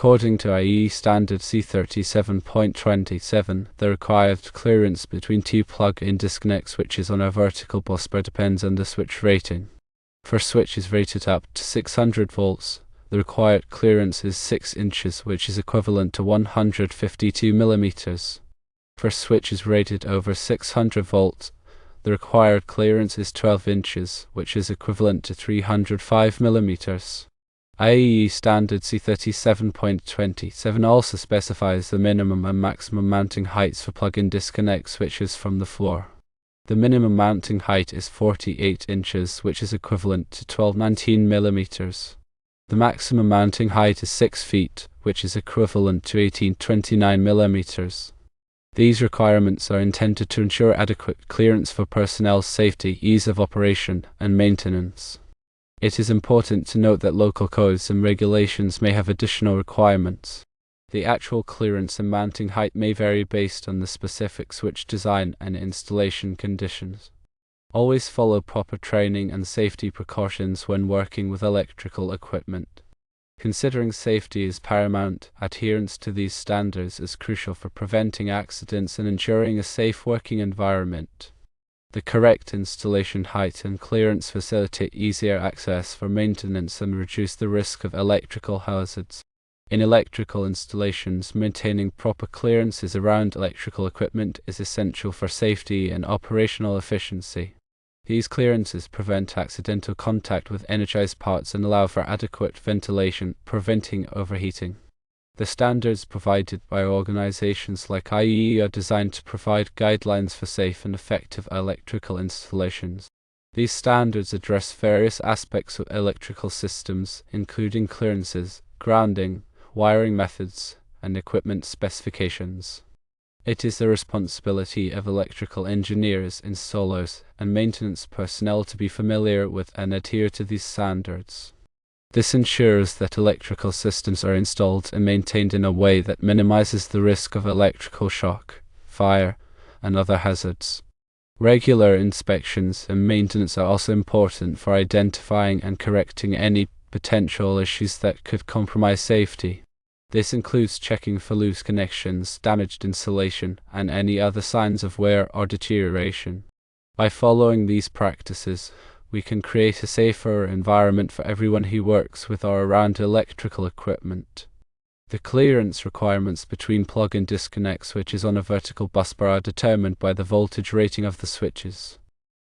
According to IEEE standard C37.27, the required clearance between two plug-in disconnect switches on a vertical busbar depends on the switch rating. For switches rated up to 600 volts, the required clearance is 6 inches, which is equivalent to 152 millimeters. For switches rated over 600 volts, the required clearance is 12 inches, which is equivalent to 305 millimeters. IEEE standard C37.27 also specifies the minimum and maximum mounting heights for plug-in disconnect switches from the floor. The minimum mounting height is 48 inches, which is equivalent to 1219 millimeters. The maximum mounting height is 6 feet, which is equivalent to 1829 millimeters. These requirements are intended to ensure adequate clearance for personnel's safety, ease of operation, and maintenance. It is important to note that local codes and regulations may have additional requirements. The actual clearance and mounting height may vary based on the specific switch design and installation conditions. Always follow proper training and safety precautions when working with electrical equipment. Considering safety is paramount, adherence to these standards is crucial for preventing accidents and ensuring a safe working environment. The correct installation height and clearance facilitate easier access for maintenance and reduce the risk of electrical hazards. In electrical installations, maintaining proper clearances around electrical equipment is essential for safety and operational efficiency. These clearances prevent accidental contact with energized parts and allow for adequate ventilation, preventing overheating. The standards provided by organizations like IEEE are designed to provide guidelines for safe and effective electrical installations. These standards address various aspects of electrical systems, including clearances, grounding, wiring methods, and equipment specifications. It is the responsibility of electrical engineers, installers, and maintenance personnel to be familiar with and adhere to these standards. This ensures that electrical systems are installed and maintained in a way that minimizes the risk of electrical shock, fire, and other hazards. Regular inspections and maintenance are also important for identifying and correcting any potential issues that could compromise safety. This includes checking for loose connections, damaged insulation, and any other signs of wear or deterioration. By following these practices, we can create a safer environment for everyone who works with or around electrical equipment. The clearance requirements between plug-in disconnect switches on a vertical busbar are determined by the voltage rating of the switches.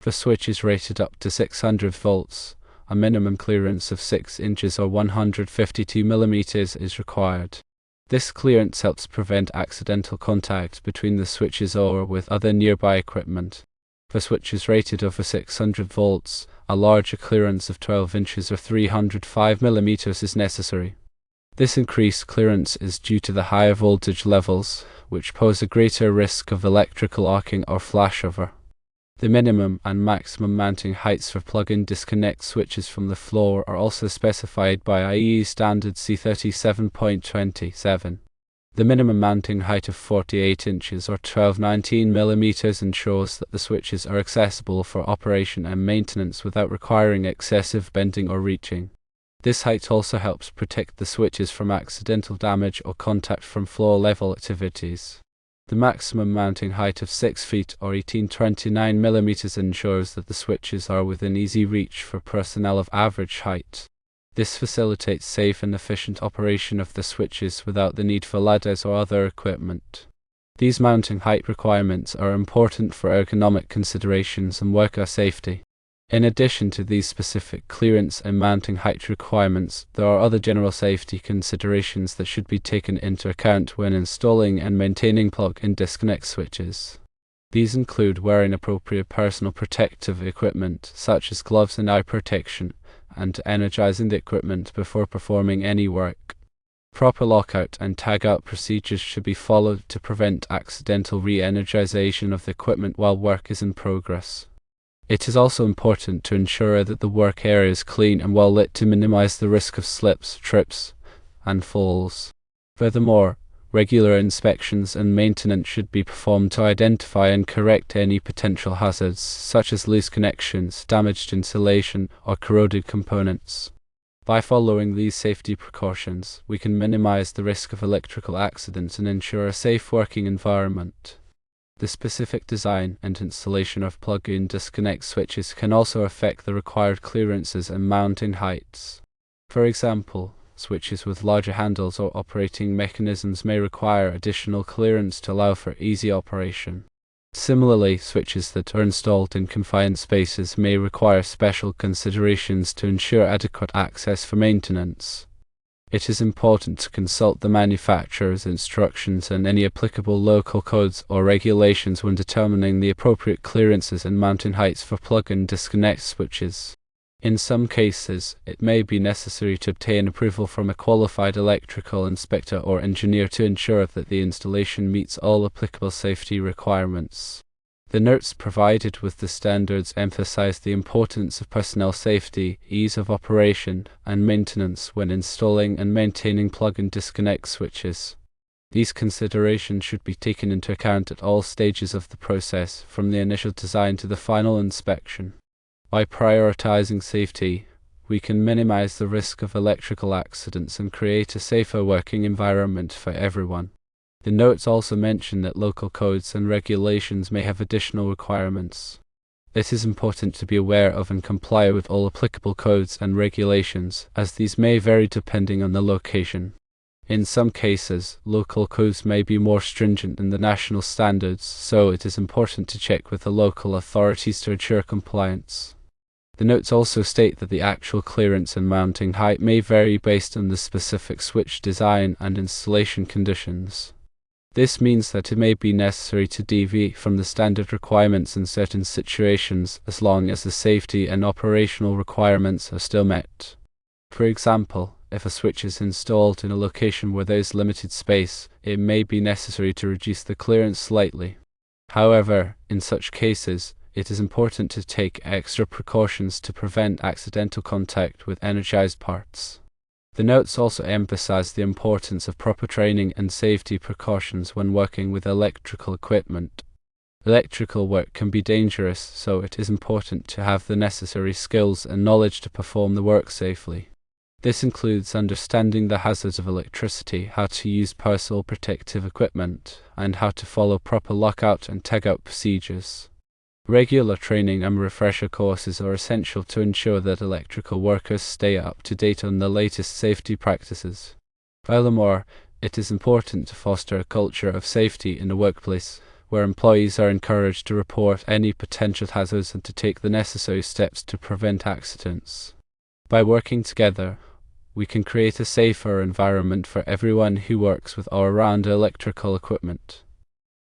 For switches rated up to 600 volts, a minimum clearance of 6 inches or 152 millimeters is required. This clearance helps prevent accidental contact between the switches or with other nearby equipment. For switches rated over 600 volts, a larger clearance of 12 inches or 305 millimeters is necessary. This increased clearance is due to the higher voltage levels, which pose a greater risk of electrical arcing or flashover. The minimum and maximum mounting heights for plug-in disconnect switches from the floor are also specified by IEEE standard C37.27. The minimum mounting height of 48 inches or 1219 millimeters ensures that the switches are accessible for operation and maintenance without requiring excessive bending or reaching. This height also helps protect the switches from accidental damage or contact from floor-level activities. The maximum mounting height of 6 feet or 1829 millimeters ensures that the switches are within easy reach for personnel of average height. This facilitates safe and efficient operation of the switches without the need for ladders or other equipment. These mounting height requirements are important for ergonomic considerations and worker safety. In addition to these specific clearance and mounting height requirements, there are other general safety considerations that should be taken into account when installing and maintaining plug-in disconnect switches. These include wearing appropriate personal protective equipment, such as gloves and eye protection, and energizing the equipment before performing any work. Proper lockout and tagout procedures should be followed to prevent accidental re-energization of the equipment while work is in progress. It is also important to ensure that the work area is clean and well lit to minimize the risk of slips, trips, and falls. Furthermore, regular inspections and maintenance should be performed to identify and correct any potential hazards, such as loose connections, damaged insulation, or corroded components. By following these safety precautions, we can minimize the risk of electrical accidents and ensure a safe working environment. The specific design and installation of plug-in disconnect switches can also affect the required clearances and mounting heights. For example, switches with larger handles or operating mechanisms may require additional clearance to allow for easy operation. Similarly, switches that are installed in confined spaces may require special considerations to ensure adequate access for maintenance. It is important to consult the manufacturer's instructions and any applicable local codes or regulations when determining the appropriate clearances and mounting heights for plug-in disconnect switches. In some cases, it may be necessary to obtain approval from a qualified electrical inspector or engineer to ensure that the installation meets all applicable safety requirements. The notes provided with the standards emphasize the importance of personnel safety, ease of operation, and maintenance when installing and maintaining plug-in disconnect switches. These considerations should be taken into account at all stages of the process, from the initial design to the final inspection. By prioritizing safety, we can minimize the risk of electrical accidents and create a safer working environment for everyone. The notes also mention that local codes and regulations may have additional requirements. It is important to be aware of and comply with all applicable codes and regulations, as these may vary depending on the location. In some cases, local codes may be more stringent than the national standards, so it is important to check with the local authorities to ensure compliance. The notes also state that the actual clearance and mounting height may vary based on the specific switch design and installation conditions. This means that it may be necessary to deviate from the standard requirements in certain situations as long as the safety and operational requirements are still met. For example, if a switch is installed in a location where there is limited space, it may be necessary to reduce the clearance slightly. However, in such cases, it is important to take extra precautions to prevent accidental contact with energized parts. The notes also emphasize the importance of proper training and safety precautions when working with electrical equipment. Electrical work can be dangerous, so it is important to have the necessary skills and knowledge to perform the work safely. This includes understanding the hazards of electricity, how to use personal protective equipment, and how to follow proper lockout and tagout procedures. Regular training and refresher courses are essential to ensure that electrical workers stay up to date on the latest safety practices. Furthermore, it is important to foster a culture of safety in the workplace, where employees are encouraged to report any potential hazards and to take the necessary steps to prevent accidents. By working together, we can create a safer environment for everyone who works with or around electrical equipment.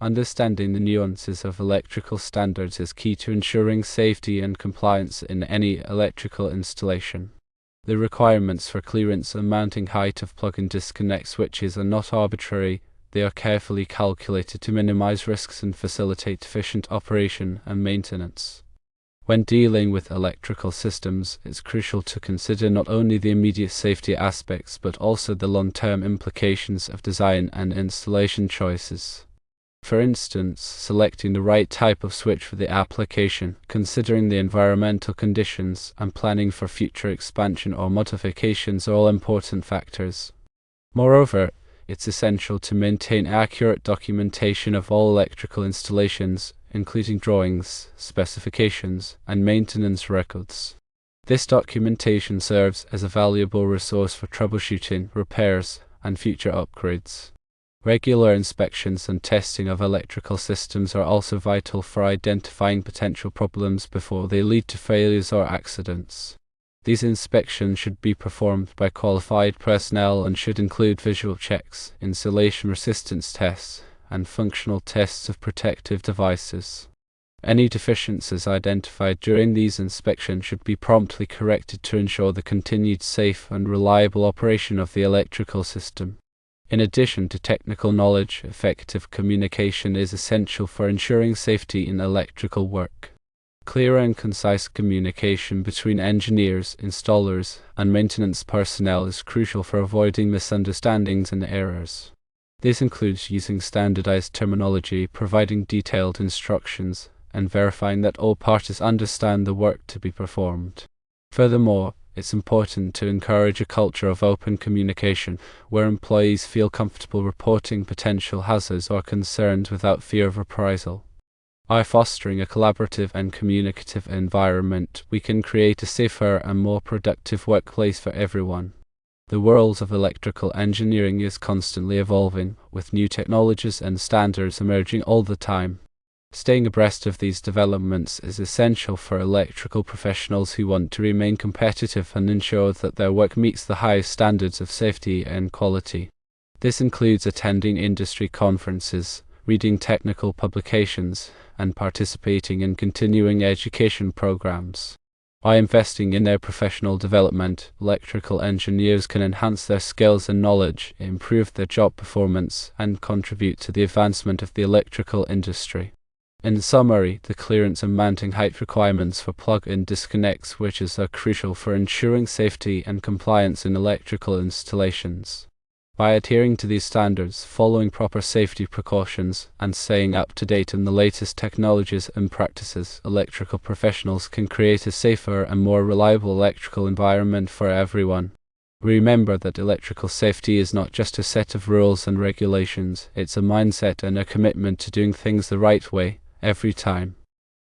Understanding the nuances of electrical standards is key to ensuring safety and compliance in any electrical installation. The requirements for clearance and mounting height of plug-in disconnect switches are not arbitrary. They are carefully calculated to minimize risks and facilitate efficient operation and maintenance. When dealing with electrical systems, it's crucial to consider not only the immediate safety aspects but also the long-term implications of design and installation choices. For instance, selecting the right type of switch for the application, considering the environmental conditions, and planning for future expansion or modifications are all important factors. Moreover, it's essential to maintain accurate documentation of all electrical installations, including drawings, specifications, and maintenance records. This documentation serves as a valuable resource for troubleshooting, repairs, and future upgrades. Regular inspections and testing of electrical systems are also vital for identifying potential problems before they lead to failures or accidents. These inspections should be performed by qualified personnel and should include visual checks, installation resistance tests, and functional tests of protective devices. Any deficiencies identified during these inspections should be promptly corrected to ensure the continued safe and reliable operation of the electrical system. In addition to technical knowledge, effective communication is essential for ensuring safety in electrical work. Clear and concise communication between engineers, installers, and maintenance personnel is crucial for avoiding misunderstandings and errors. This includes using standardized terminology, providing detailed instructions, and verifying that all parties understand the work to be performed. Furthermore, It's important to encourage a culture of open communication, where employees feel comfortable reporting potential hazards or concerns without fear of reprisal. By fostering a collaborative and communicative environment, we can create a safer and more productive workplace for everyone. The world of electrical engineering is constantly evolving, with new technologies and standards emerging all the time. Staying abreast of these developments is essential for electrical professionals who want to remain competitive and ensure that their work meets the highest standards of safety and quality. This includes attending industry conferences, reading technical publications, and participating in continuing education programs. By investing in their professional development, electrical engineers can enhance their skills and knowledge, improve their job performance, and contribute to the advancement of the electrical industry. In summary, the clearance and mounting height requirements for plug-in disconnect switches are crucial for ensuring safety and compliance in electrical installations. By adhering to these standards, following proper safety precautions, and staying up to date on the latest technologies and practices, electrical professionals can create a safer and more reliable electrical environment for everyone. Remember that electrical safety is not just a set of rules and regulations, it's a mindset and a commitment to doing things the right way, every time.